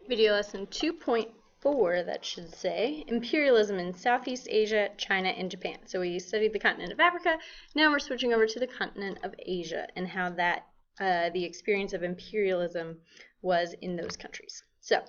Video lesson 2.4, that should say, Imperialism in Southeast Asia, China, and Japan. So we studied the continent of Africa. Now we're switching over to the continent of Asia and how that the experience of imperialism was in those countries. So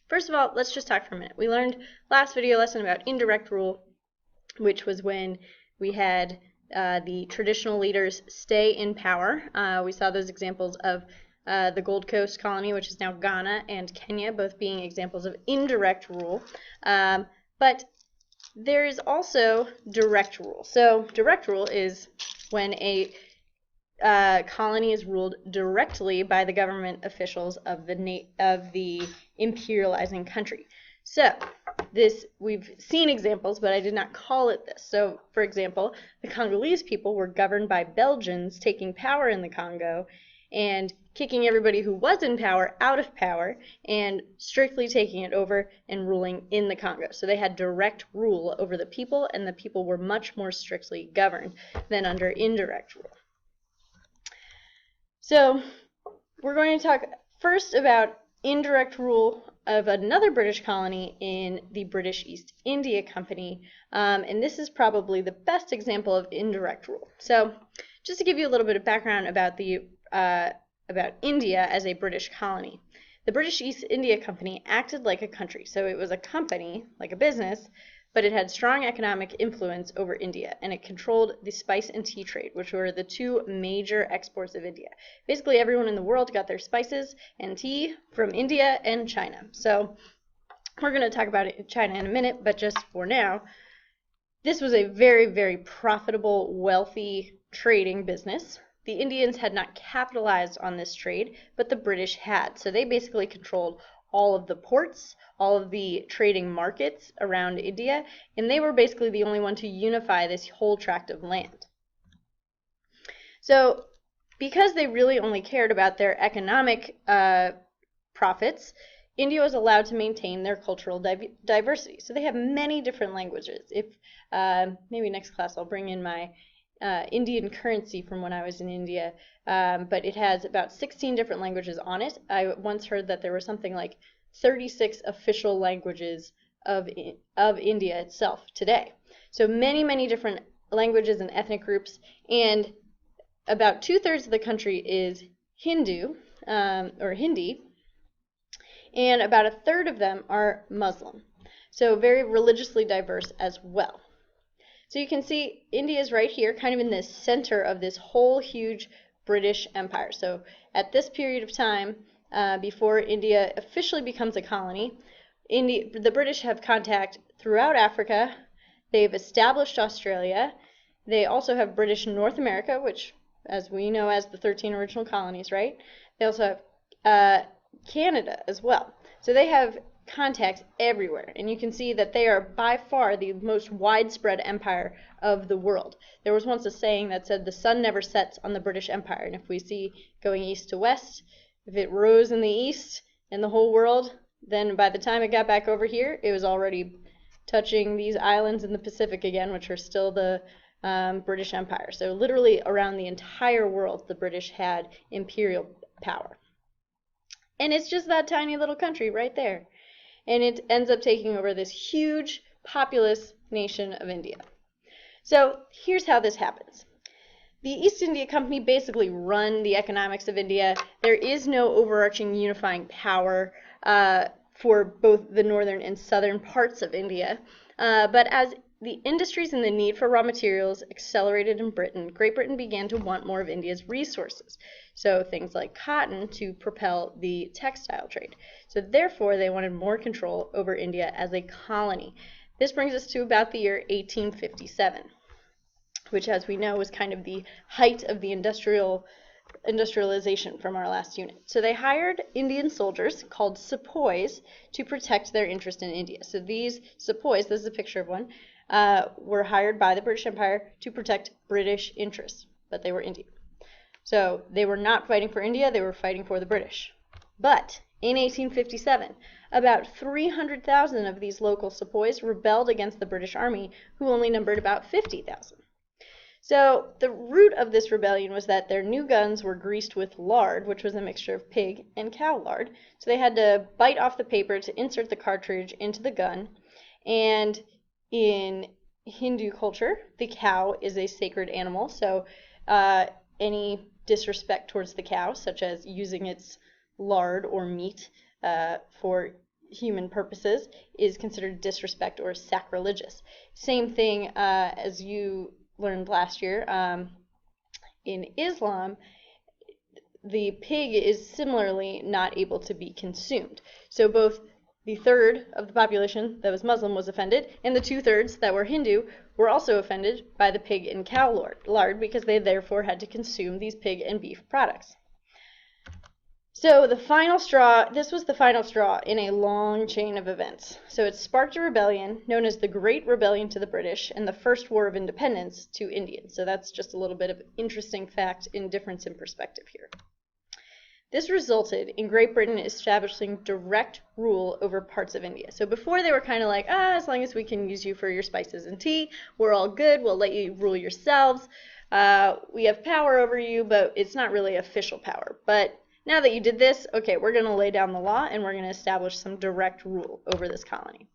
first of all, let's just talk for a minute. We learned last video lesson about indirect rule, which was when we had the traditional leaders stay in power. We saw those examples of the Gold Coast colony, which is now Ghana, and Kenya, both being examples of indirect rule. But there is also direct rule. So direct rule is when a colony is ruled directly by the government officials of the imperializing country. So we've seen examples, but I did not call it this. So, for example, the Congolese people were governed by Belgians taking power in the Congo and kicking everybody who was in power out of power and strictly taking it over and ruling in the Congo. So they had direct rule over the people, and the people were much more strictly governed than under indirect rule. So we're going to talk first about indirect rule of another British colony in the British East India Company, and this is probably the best example of indirect rule. So just to give you a little bit of background about India as a British colony. The British East India Company acted like a country, so it was a company, like a business, but it had strong economic influence over India, and it controlled the spice and tea trade, which were the two major exports of India. Basically, everyone in the world got their spices and tea from India and China. So we're going to talk about China in a minute, but just for now, this was a very, very profitable, wealthy trading business. The Indians had not capitalized on this trade, but the British had. So they basically controlled all of the ports, all of the trading markets around India, and they were basically the only one to unify this whole tract of land. So because they really only cared about their economic profits, India was allowed to maintain their cultural diversity. So they have many different languages. If maybe next class I'll bring in my Indian currency from when I was in India, but it has about 16 different languages on it. I once heard that there were something like 36 official languages of India itself today. So many, many different languages and ethnic groups, and about 2/3 of the country is Hindu, or Hindi, and about 1/3 of them are Muslim. So very religiously diverse as well. So you can see India is right here, kind of in the center of this whole huge British Empire. So at this period of time, before India officially becomes a colony, the British have contact throughout Africa. They've established Australia. They also have British North America, which, as we know as the 13 original colonies, right? They also have Canada as well. So they have contacts everywhere, and you can see that they are by far the most widespread empire of the world. There was once a saying that said the sun never sets on the British Empire, and if we see going east to west, if it rose in the east in the whole world, then by the time it got back over here, it was already touching these islands in the Pacific again, which are still the British Empire. So literally around the entire world, the British had imperial power. And it's just that tiny little country right there. And it ends up taking over this huge populous nation of India. So here's how this happens. The East India Company basically run the economics of India. There is no overarching unifying power for both the northern and southern parts of India. But as the industries and the need for raw materials accelerated in Britain, Great Britain began to want more of India's resources. So things like cotton to propel the textile trade. So therefore, they wanted more control over India as a colony. This brings us to about the year 1857, which, as we know, was kind of the height of the industrialization from our last unit. So they hired Indian soldiers called sepoys to protect their interest in India. So these sepoys, this is a picture of one, were hired by the British Empire to protect British interests, but they were Indian. So they were not fighting for India, they were fighting for the British. But in 1857, about 300,000 of these local sepoys rebelled against the British Army, who only numbered about 50,000. So the root of this rebellion was that their new guns were greased with lard, which was a mixture of pig and cow lard. So they had to bite off the paper to insert the cartridge into the gun. And in Hindu culture, the cow is a sacred animal, so any disrespect towards the cow, such as using its lard or meat for human purposes, is considered disrespect or sacrilegious. Same thing as you learned last year in Islam, the pig is similarly not able to be consumed. So both the third of the population that was Muslim was offended, and the 2/3 that were Hindu were also offended by the pig and cow lard because they therefore had to consume these pig and beef products. So the final straw, this was the final straw in a long chain of events. So it sparked a rebellion known as the Great Rebellion to the British and the First War of Independence to Indians. So that's just a little bit of interesting fact in difference in perspective here. This resulted in Great Britain establishing direct rule over parts of India. So before they were kind of like, as long as we can use you for your spices and tea, we're all good, we'll let you rule yourselves. We have power over you, but it's not really official power. But now that you did this, okay, we're going to lay down the law and we're going to establish some direct rule over this colony.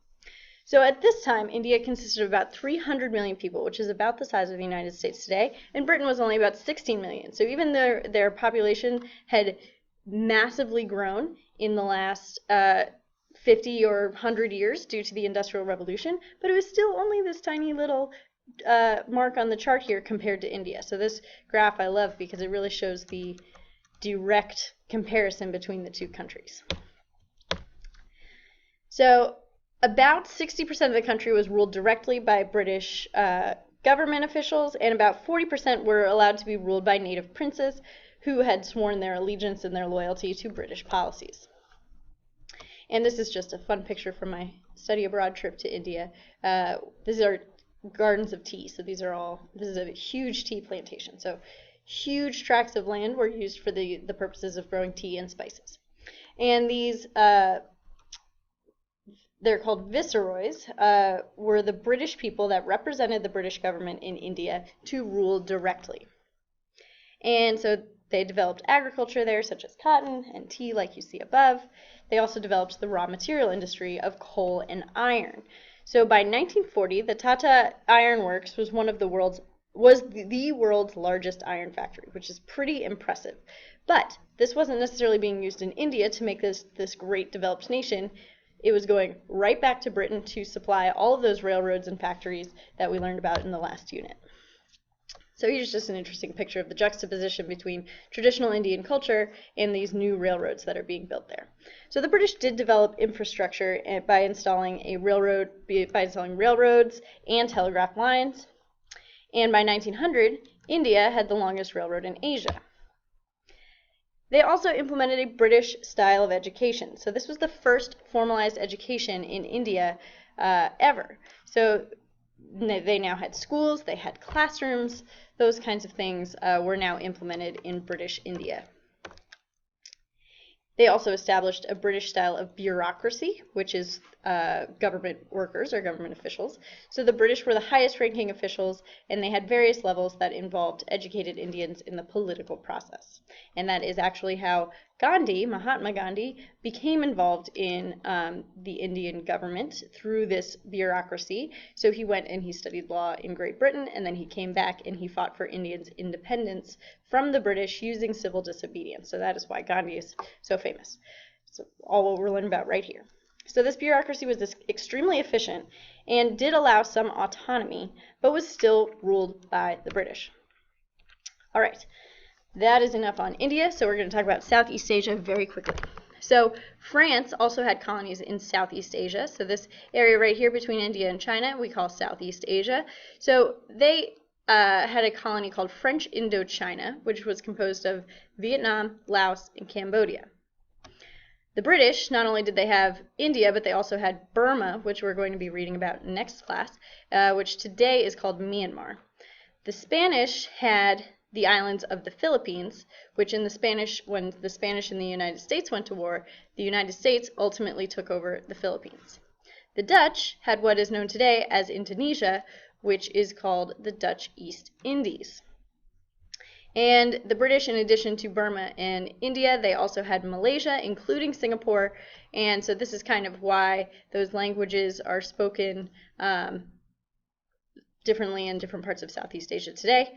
So at this time, India consisted of about 300 million people, which is about the size of the United States today, and Britain was only about 16 million. So even though their population had massively grown in the last 50 or 100 years due to the Industrial Revolution, but it was still only this tiny little mark on the chart here compared to India. So this graph I love because it really shows the direct comparison between the two countries. So about 60% of the country was ruled directly by British government officials, and about 40% were allowed to be ruled by native princes who had sworn their allegiance and their loyalty to British policies. And this is just a fun picture from my study abroad trip to India. These are gardens of tea, so this is a huge tea plantation. So huge tracts of land were used for the purposes of growing tea and spices. And these, they're called viceroys, were the British people that represented the British government in India to rule directly. And so they developed agriculture there, such as cotton and tea, like you see above. They also developed the raw material industry of coal and iron. So by 1940, the Tata Iron Works was the world's largest iron factory, which is pretty impressive. But this wasn't necessarily being used in India to make this great developed nation. It was going right back to Britain to supply all of those railroads and factories that we learned about in the last unit. So here's just an interesting picture of the juxtaposition between traditional Indian culture and these new railroads that are being built there. So the British did develop infrastructure by installing railroads and telegraph lines. And by 1900, India had the longest railroad in Asia. They also implemented a British style of education. So this was the first formalized education in India ever. So they now had schools, they had classrooms, those kinds of things were now implemented in British India. They also established a British style of bureaucracy, which is government workers or government officials. So the British were the highest ranking officials, and they had various levels that involved educated Indians in the political process. And that is actually how Mahatma Gandhi, became involved in the Indian government through this bureaucracy. So he went and he studied law in Great Britain, and then he came back and he fought for Indians' independence from the British using civil disobedience. So that is why Gandhi is so famous. So all what we're learning about right here. So this bureaucracy was extremely efficient and did allow some autonomy, but was still ruled by the British. All right. That is enough on India, so we're going to talk about Southeast Asia very quickly. So France also had colonies in Southeast Asia. So this area right here between India and China we call Southeast Asia. So they had a colony called French Indochina, which was composed of Vietnam, Laos, and Cambodia. The British, not only did they have India, but they also had Burma, which we're going to be reading about next class, which today is called Myanmar. The Spanish had the islands of the Philippines, which when the Spanish and the United States went to war, the United States ultimately took over the Philippines. The Dutch had what is known today as Indonesia, which is called the Dutch East Indies. And the British, in addition to Burma and India, they also had Malaysia, including Singapore. And so this is kind of why those languages are spoken differently in different parts of Southeast Asia today.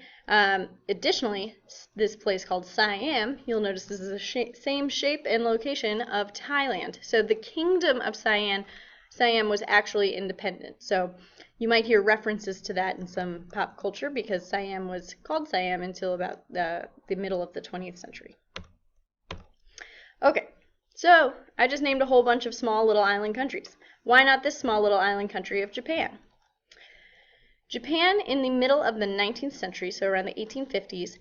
Additionally, this place called Siam, you'll notice this is the same shape and location of Thailand. So the kingdom of Siam was actually independent. So you might hear references to that in some pop culture because Siam was called Siam until about the middle of the 20th century. Okay, so I just named a whole bunch of small little island countries. Why not this small little island country of Japan? Japan, in the middle of the 19th century, so around the 1850s,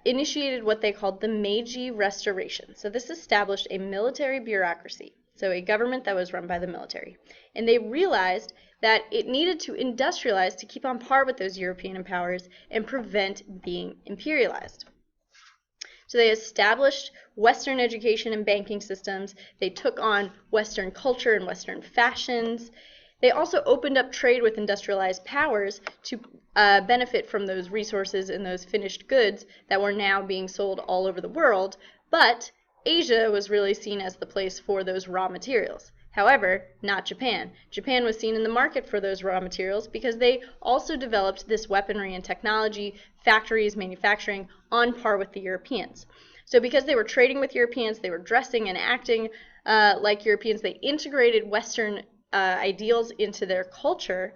initiated what they called the Meiji Restoration. So this established a military bureaucracy, so a government that was run by the military. And they realized that it needed to industrialize to keep on par with those European powers and prevent being imperialized. So they established Western education and banking systems. They took on Western culture and Western fashions. They also opened up trade with industrialized powers to benefit from those resources and those finished goods that were now being sold all over the world, but Asia was really seen as the place for those raw materials. However, not Japan. Japan was seen in the market for those raw materials because they also developed this weaponry and technology, factories, manufacturing, on par with the Europeans. So because they were trading with Europeans, they were dressing and acting like Europeans, they integrated Western ideals into their culture,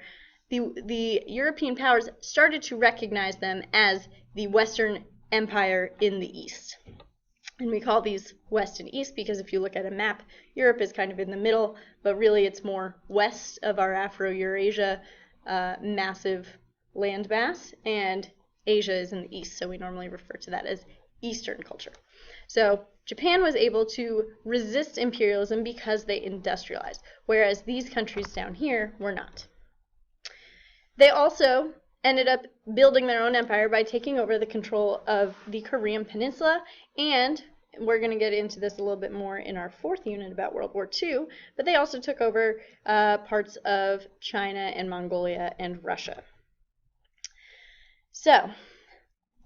the European powers started to recognize them as the Western Empire in the East. And we call these West and East because if you look at a map, Europe is kind of in the middle, but really it's more west of our Afro-Eurasia massive landmass, and Asia is in the east, so we normally refer to that as Eastern culture. So Japan was able to resist imperialism because they industrialized, whereas these countries down here were not. They also ended up building their own empire by taking over the control of the Korean Peninsula, and we're going to get into this a little bit more in our fourth unit about World War II, but they also took over parts of China and Mongolia and Russia. So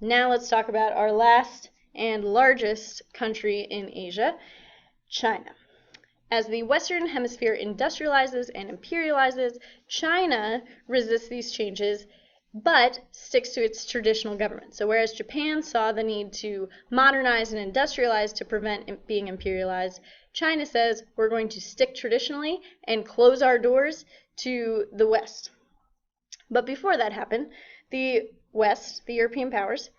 now let's talk about our last and largest country in Asia, China. As the Western Hemisphere industrializes and imperializes, China resists these changes but sticks to its traditional government. So whereas Japan saw the need to modernize and industrialize to prevent being imperialized, China says we're going to stick traditionally and close our doors to the West. But before that happened, the West, the European powers,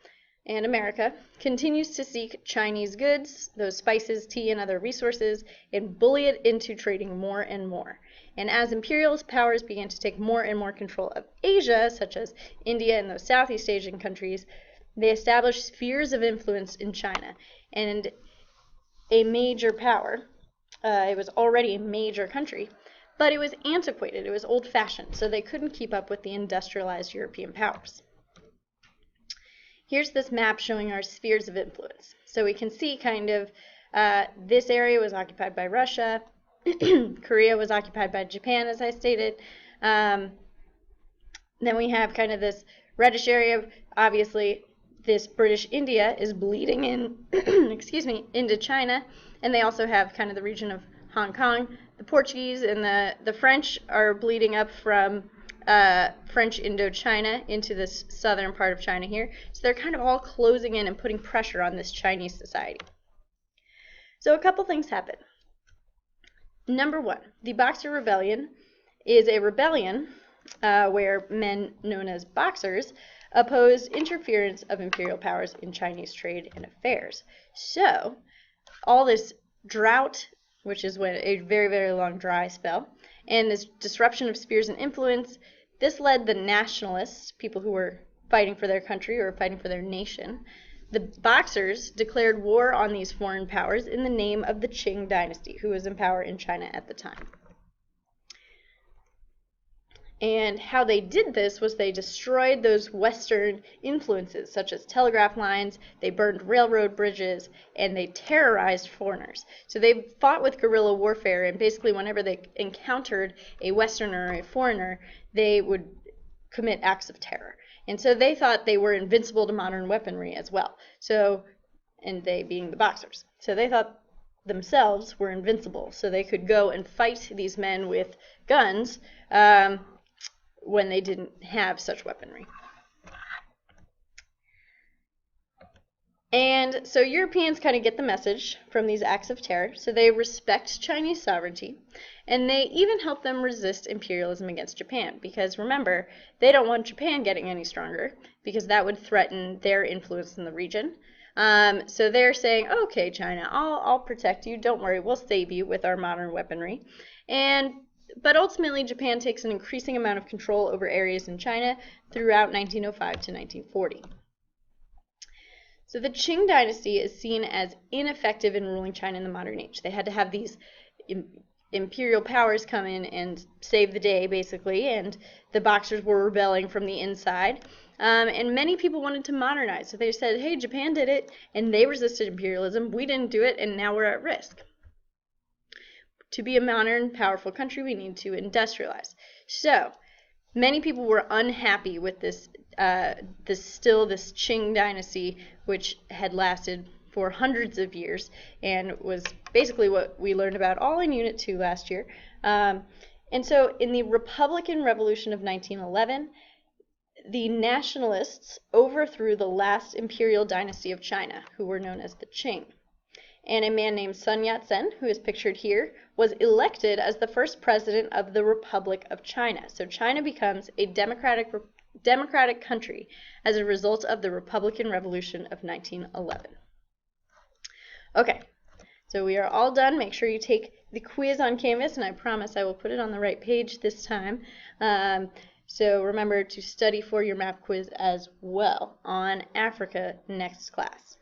and America continues to seek Chinese goods, those spices, tea, and other resources, and bully it into trading more and more. And as imperialist powers began to take more and more control of Asia, such as India and those Southeast Asian countries, they established spheres of influence in China. And a major power, it was already a major country, but it was antiquated, it was old-fashioned, so they couldn't keep up with the industrialized European powers. Here's this map showing our spheres of influence. So we can see kind of this area was occupied by Russia, Korea was occupied by Japan, as I stated. Then we have kind of this reddish area. Obviously, this British India is bleeding in, excuse me, into China, and they also have kind of the region of Hong Kong. The Portuguese and the French are bleeding up from French Indochina into this southern part of China here. So they're kind of all closing in and putting pressure on this Chinese society. So a couple things happen. Number one, the Boxer Rebellion is a rebellion where men known as Boxers opposed interference of imperial powers in Chinese trade and affairs. So all this drought, which is when a very, very long dry spell, and this disruption of spheres and influence, this led the nationalists, people who were fighting for their country or fighting for their nation, the Boxers declared war on these foreign powers in the name of the Qing dynasty, who was in power in China at the time. And how they did this was they destroyed those Western influences, such as telegraph lines, they burned railroad bridges, and they terrorized foreigners. So they fought with guerrilla warfare, and basically whenever they encountered a Westerner or a foreigner, they would commit acts of terror. And so they thought they were invincible to modern weaponry as well. So, and they being the Boxers. So they thought themselves were invincible. So they could go and fight these men with guns when they didn't have such weaponry. And so Europeans kind of get the message from these acts of terror, so they respect Chinese sovereignty, and they even help them resist imperialism against Japan, because remember, they don't want Japan getting any stronger, because that would threaten their influence in the region. So they're saying, okay, China, I'll protect you, don't worry, we'll save you with our modern weaponry. But ultimately, Japan takes an increasing amount of control over areas in China throughout 1905 to 1940. So the Qing dynasty is seen as ineffective in ruling China in the modern age. They had to have these imperial powers come in and save the day, basically, and the Boxers were rebelling from the inside. And many people wanted to modernize. So they said, hey, Japan did it, and they resisted imperialism. We didn't do it, and now we're at risk. To be a modern, powerful country, we need to industrialize. So many people were unhappy with this Qing dynasty, which had lasted for hundreds of years and was basically what we learned about all in Unit 2 last year. And so in the Republican Revolution of 1911, the nationalists overthrew the last imperial dynasty of China, who were known as the Qing. And a man named Sun Yat-sen, who is pictured here, was elected as the first president of the Republic of China. So China becomes a democratic country as a result of the Republican Revolution of 1911. Okay, so we are all done. Make sure you take the quiz on Canvas, and I promise I will put it on the right page this time. So remember to study for your math quiz as well on Africa next class.